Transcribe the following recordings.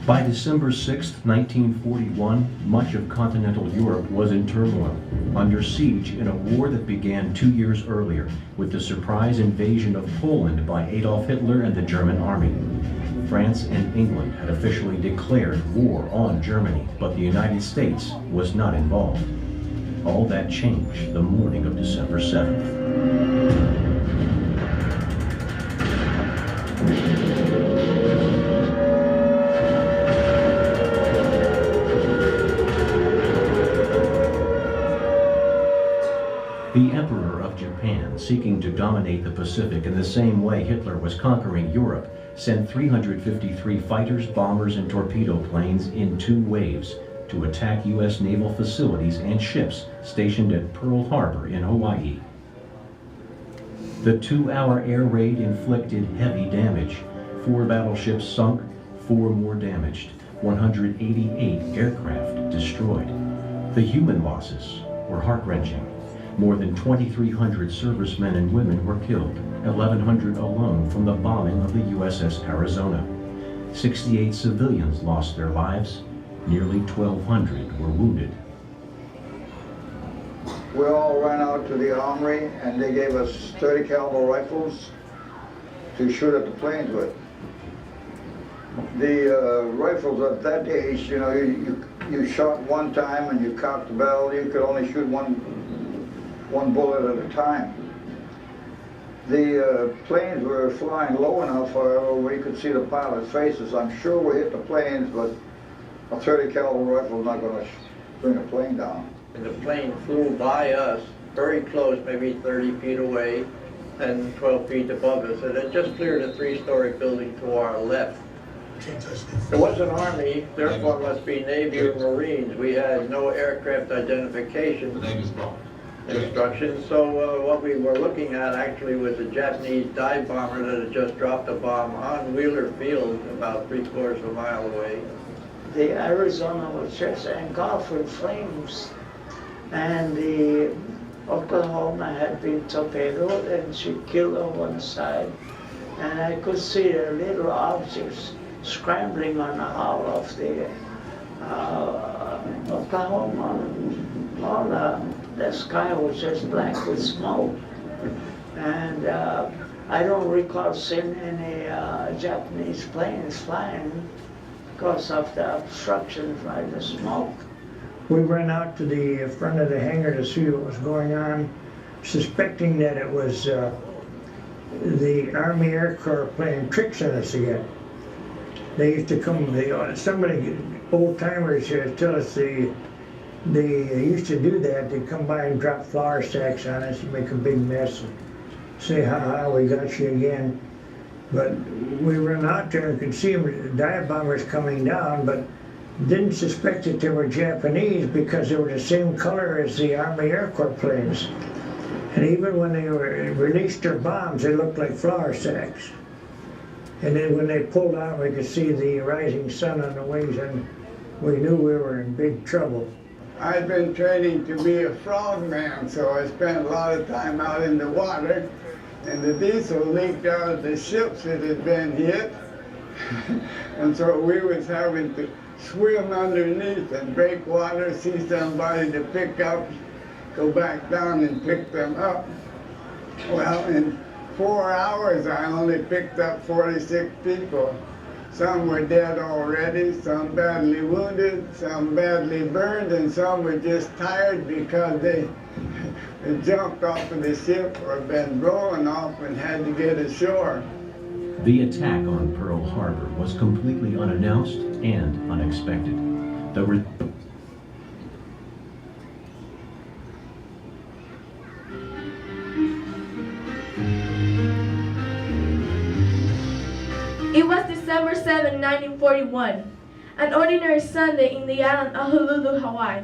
By December 6, 1941, much of continental Europe was in turmoil, under siege in a war that began 2 years earlier with the surprise invasion of Poland by Adolf Hitler and the German army. France and England had officially declared war on Germany, but the United States was not involved. All that changed the morning of December 7th. The Emperor of Japan, seeking to dominate the Pacific in the same way Hitler was conquering Europe, sent 353 fighters, bombers, and torpedo planes in 2 waves to attack U.S. naval facilities and ships stationed at Pearl Harbor in Hawaii. The 2-hour air raid inflicted heavy damage. 4 battleships sunk, 4 more damaged, 188 aircraft destroyed. The human losses were heart-wrenching. More than 2,300 servicemen and women were killed, 1,100 alone from the bombing of the USS Arizona. 68 civilians lost their lives, nearly 1,200 were wounded. We all ran out to the armory and they gave us 30 caliber rifles to shoot at the planes with. The rifles at that age, you know, you shot one time and you cocked the barrel, you could only shoot one bullet at a time. The planes were flying low enough, however, where you could see the pilots' faces. I'm sure we hit the planes, but a 30 caliber rifle is not going to bring a plane down. And the plane flew by us, very close, maybe 30 feet away, and 12 feet above us, and it just cleared a 3-story building to our left. There was an Army, therefore must be Navy or Marines. We had no aircraft identification instructions, so what we were looking at actually was a Japanese dive bomber that had just dropped a bomb on Wheeler Field, about 3/4 of a mile away. The Arizona was just engulfed with flames, and the Oklahoma had been torpedoed, and she killed on one side, and I could see the little objects scrambling on the hull of the Oklahoma. All the sky was just black with smoke, and I don't recall seeing any Japanese planes flying because of the obstruction by the smoke. We ran out to the front of the hangar to see what was going on, suspecting that it was the Army Air Corps playing tricks on us again. They used to come, somebody, old timers here, tell us they used to do that. They'd come by and drop flour sacks on us and make a big mess and say, ha ha, we got you again. But we ran out there and could see them, dive bombers coming down, but didn't suspect that they were Japanese because they were the same color as the Army Air Corps planes. And even when they released their bombs, they looked like flour sacks. And then when they pulled out, we could see the rising sun on the wings, and we knew we were in big trouble. I'd been training to be a frogman, so I spent a lot of time out in the water, and the diesel leaked out of the ships that had been hit. And so we was having to swim underneath and break water, see somebody to pick up, go back down and pick them up. Well, in 4 hours I only picked up 46 people. Some were dead already, some badly wounded, some badly burned, and some were just tired because they jumped off of the ship or been blown off and had to get ashore. The attack on Pearl Harbor was completely unannounced and unexpected. It was December 7, 1941, an ordinary Sunday in the island of Honolulu, Hawaii.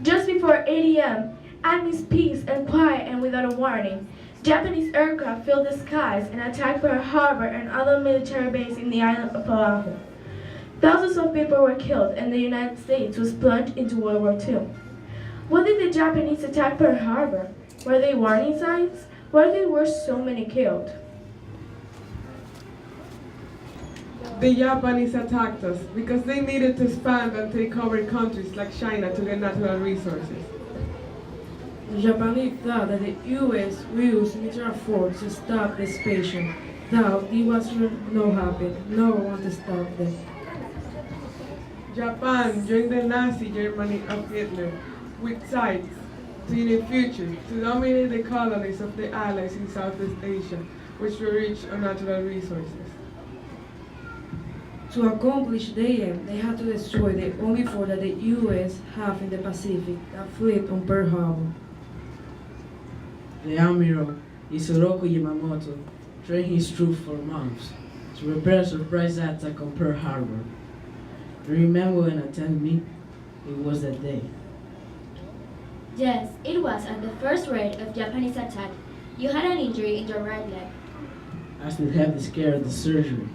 Just before 8 a.m., amidst peace and quiet and without a warning, Japanese aircraft filled the skies and attacked Pearl Harbor and other military bases in the island of Oahu. Thousands of people were killed and the United States was plunged into World War II. Why did the Japanese attack Pearl Harbor? Were they warning signs? Why were so many killed? The Japanese attacked us because they needed to expand and take over countries like China to get natural resources. The Japanese thought that the US would use military force to stop the expansion. Though it was not happen, no one to stop them. Japan joined the Nazi Germany of Hitler with sights to in the future to dominate the colonies of the Allies in Southeast Asia, which were rich on natural resources. To accomplish their aim, they had to destroy the only fort that the US have in the Pacific, the fleet on Pearl Harbor. The Admiral Isoroku Yamamoto trained his troops for months to prepare a surprise attack on Pearl Harbor. Do you remember when I told me it was that day? Yes, it was on the first raid of Japanese attack. You had an injury in your right leg. I still have the scare of the surgery.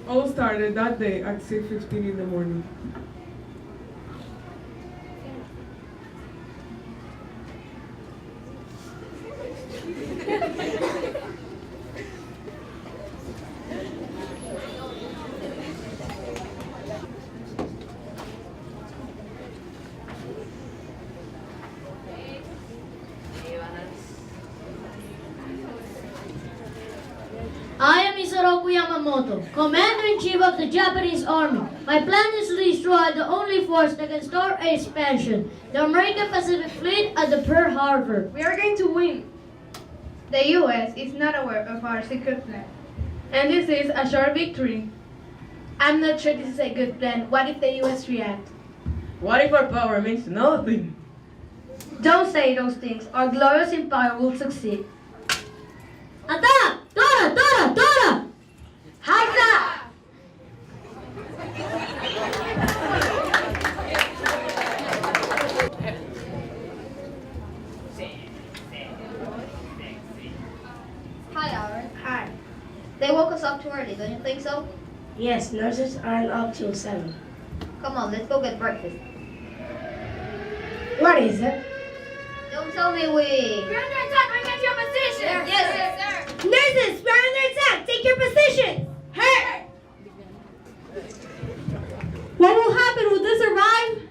All started that day at 6:15 in the morning. I am Isoroku Yamamoto, Commander-in-Chief of the Japanese Army. My plan is to destroy the only force that can start a expansion, the American Pacific Fleet at the Pearl Harbor. We are going to win. The US is not aware of our secret plan. And this is a short victory. I'm not sure this is a good plan. What if the US react? What if our power means nothing? Don't say those things. Our glorious empire will succeed. Attack! Tora! Tora! Tora! Haika! Hi, Aaron. Hi. They woke us up too early, don't you think so? Yes, nurses aren't up till 7. Come on, let's go get breakfast. What is it? Don't tell me we... We're under attack! Bring us your position! Yes, sir. Nurses, we're under attack! Take your position! Hey! What will happen? Will they survive?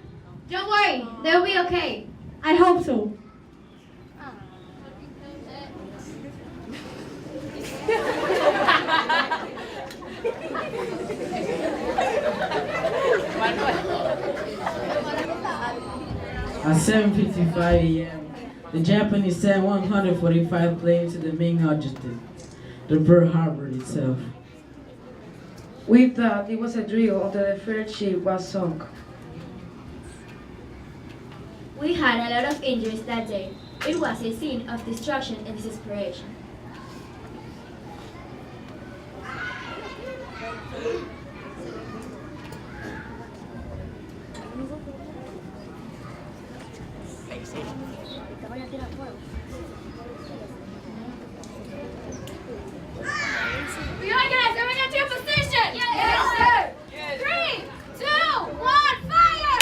Don't worry, they'll be okay. I hope so. At 7:55 a.m., the Japanese sent 145 planes to the main objective, the Pearl Harbor itself. We thought it was a drill until the third ship was sunk. We had a lot of injuries that day. It was a scene of destruction and desperation. Reorganize! Everyone get to your position! Yes, sir! 3, 2, 1, fire!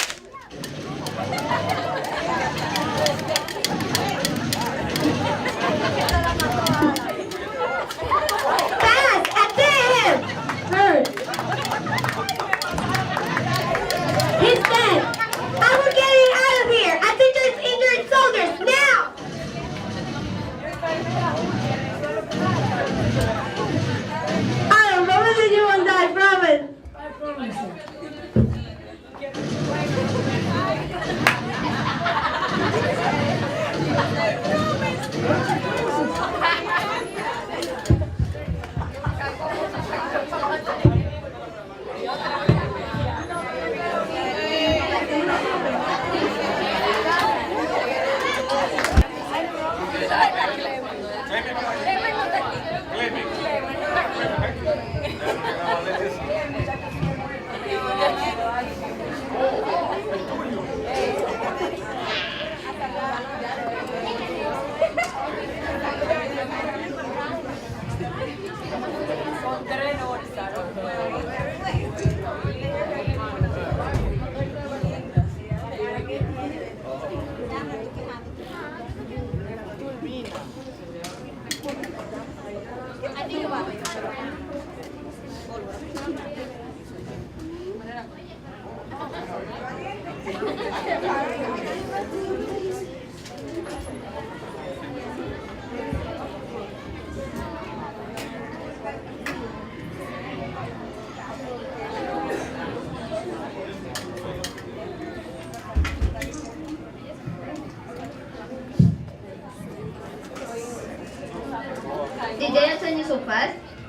Fast! Attack him! Hurt. He's dead! I will get him out of here! I think there's injured soldiers! Now!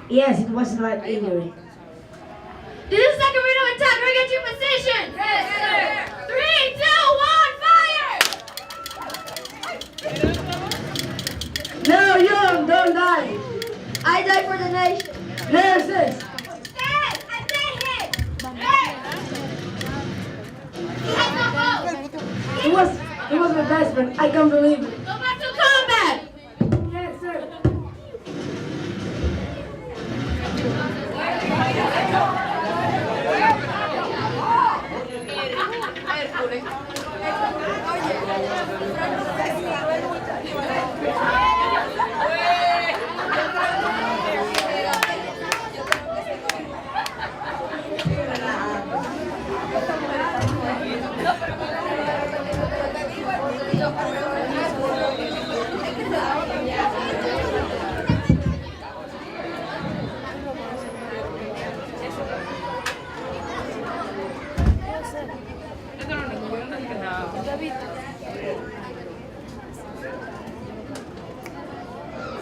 Yes, it was a light injury. This is second rate of attack. Regain your position. Yes, sir. 3, 2, 1, fire! No, Young, don't die. I die for the nation. Nurses. Dead! I say hit! Dead! He has no hope! It was my best friend. I can't believe it. Go back to combat! Yes, sir.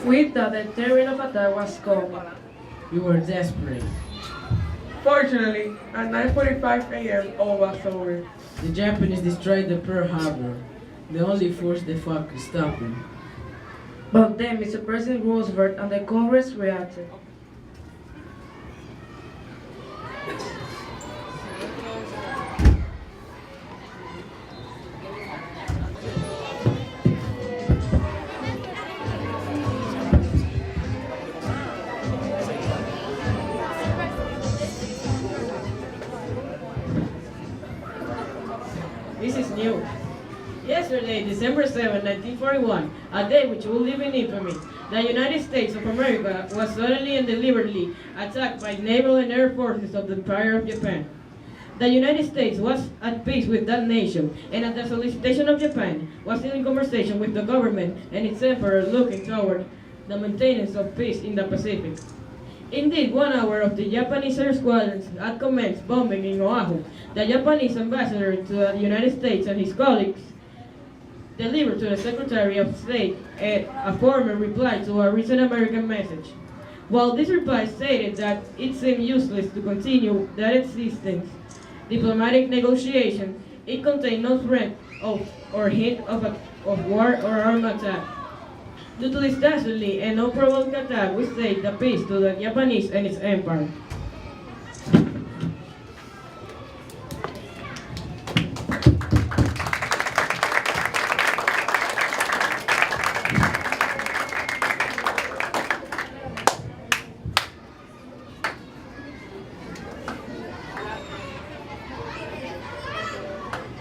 We thought the terrain of attack was coming. We were desperate. Fortunately, at 9:45 a.m., all was over. The Japanese destroyed the Pearl Harbor. The only force they fought could stop them. But then Mr. President Roosevelt and the Congress reacted. This is new. Yesterday, December 7, 1941, a day which will live in infamy, the United States of America was suddenly and deliberately attacked by naval and air forces of the Empire of Japan. The United States was at peace with that nation, and at the solicitation of Japan, was in conversation with the government and its emperor looking toward the maintenance of peace in the Pacific. Indeed, 1 hour of the Japanese air squadrons had commenced bombing in Oahu. The Japanese ambassador to the United States and his colleagues delivered to the Secretary of State a formal reply to a recent American message. While this reply stated that it seemed useless to continue that existing diplomatic negotiation, it contained no threat or hint of war or armed attack. Due to this dastardly and unprovoked attack, we state the peace to the Japanese and its empire.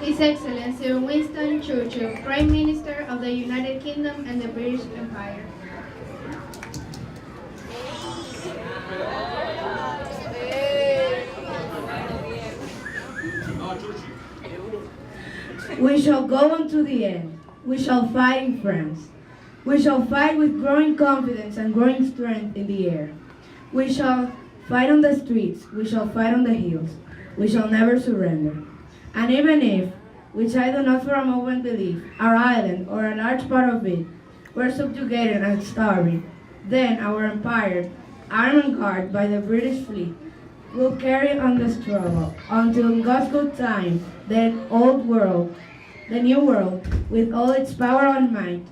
His Excellency Winston Churchill, Prime Minister of the United Kingdom and the British Empire. We shall go on to the end. We shall fight in France. We shall fight with growing confidence and growing strength in the air. We shall fight on the streets. We shall fight on the hills. We shall never surrender. And even if, which I do not for a moment believe, our island or a large part of it were subjugated and starving, then our empire, armed and guarded by the British fleet, will carry on the struggle until in God's good time, the new world, with all its power and might,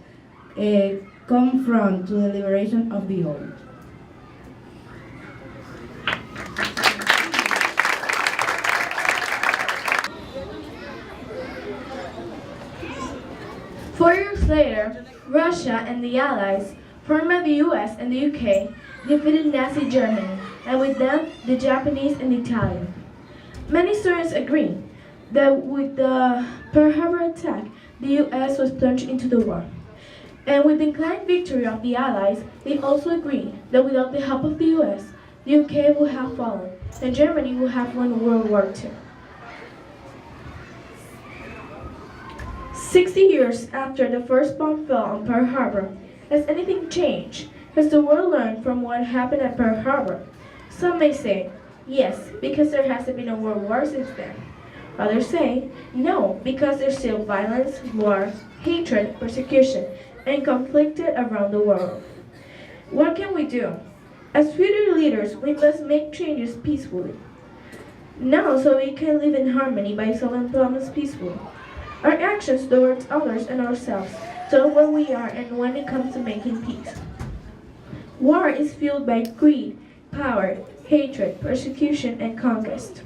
confront to the liberation of the old. Four years later, Russia and the Allies, formed by the US and the UK, defeated Nazi Germany, and with them, the Japanese and Italian. Many historians agree that with the Pearl Harbor attack, the US was plunged into the war. And with the declined victory of the Allies, they also agree that without the help of the US, the UK would have fallen, and Germany would have won World War II. 60 years after the first bomb fell on Pearl Harbor, has anything changed? Has the world learned from what happened at Pearl Harbor? Some may say, yes, because there hasn't been a world war since then. Others say, no, because there's still violence, war, hatred, persecution, and conflict around the world. What can we do? As future leaders, we must make changes peacefully. Now, so we can live in harmony by solving problems peacefully. Our actions towards others and ourselves show where we are and when it comes to making peace. War is fueled by greed, power, hatred, persecution, and conquest.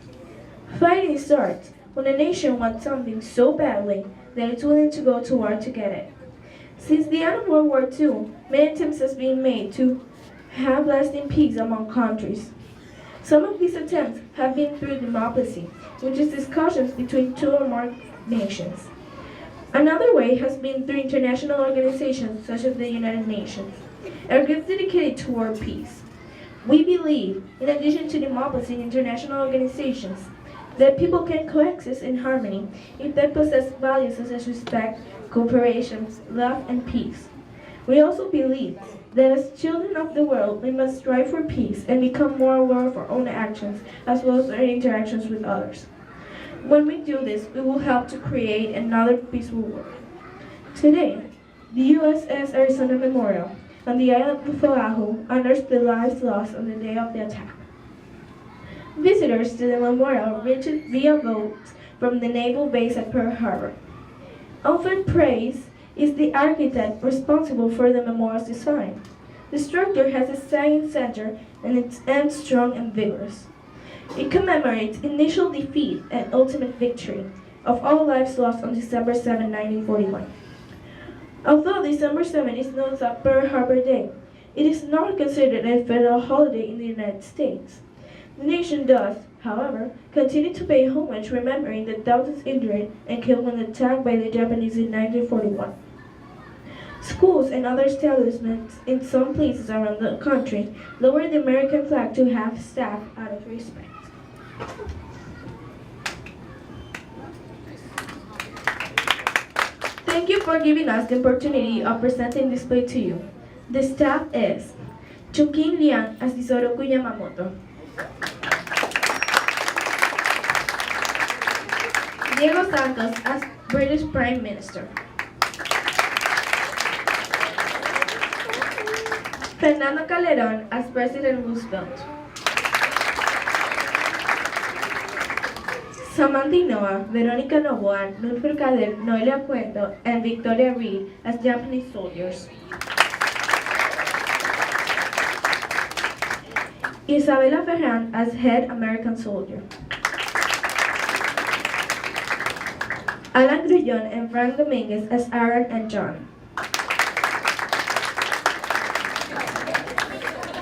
Fighting starts when a nation wants something so badly that it's willing to go to war to get it. Since the end of World War II, many attempts have been made to have lasting peace among countries. Some of these attempts have been through diplomacy, which is discussions between two or more nations. Another way has been through international organizations such as the United Nations, a group dedicated to world peace. We believe, in addition to diplomacy and international organizations, that people can coexist in harmony if they possess values such as respect, cooperation, love, and peace. We also believe that as children of the world, we must strive for peace and become more aware of our own actions as well as our interactions with others. When we do this, we will help to create another peaceful world. Today, the USS Arizona Memorial on the island of Oahu honors the lives lost on the day of the attack. Visitors to the memorial reach it via boats from the naval base at Pearl Harbor. Often praised is the architect responsible for the memorial's design. The structure has a science center and its ends strong and vigorous. It commemorates initial defeat and ultimate victory of all lives lost on December 7, 1941. Although December 7 is known as Pearl Harbor Day, it is not considered a federal holiday in the United States. The nation does, however, continue to pay homage remembering the thousands injured and killed when attacked by the Japanese in 1941. Schools and other establishments in some places around the country lower the American flag to half staff out of respect. Thank you for giving us the opportunity of presenting this play to you. The staff is Chungkin Liang as Isoroku Yamamoto, Diego Santos as British Prime Minister, Fernando Calderón as President Roosevelt, Samantha Noah, Veronica Novoa, Nulfer Kader, Noelia Cueto, and Victoria Reed as Japanese soldiers, Isabella Ferran as head American soldier, Alan Grullón and Frank Dominguez as Aaron and John,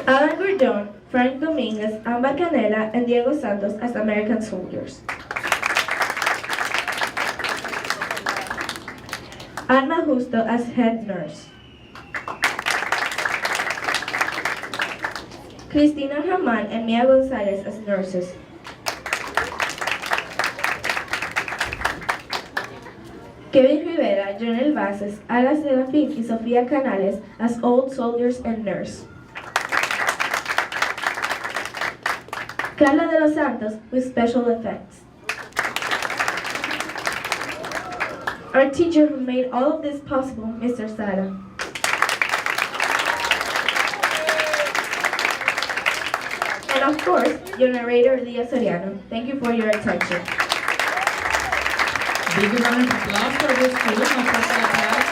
Alan Grullón, Frank Dominguez, Amber Canela, and Diego Santos as American soldiers, Alma Justo as head nurse, Cristina Raman and Mia Gonzalez as nurses, Kevin Rivera, Jonel Bases, Ala Serafín, y Sofía Canales as old soldiers and nurse, Carla de los Santos with special effects. Our teacher who made all of this possible, Mr. Sara. And of course, your narrator, Leah Soriano. Thank you for your attention. Big round of applause for this student.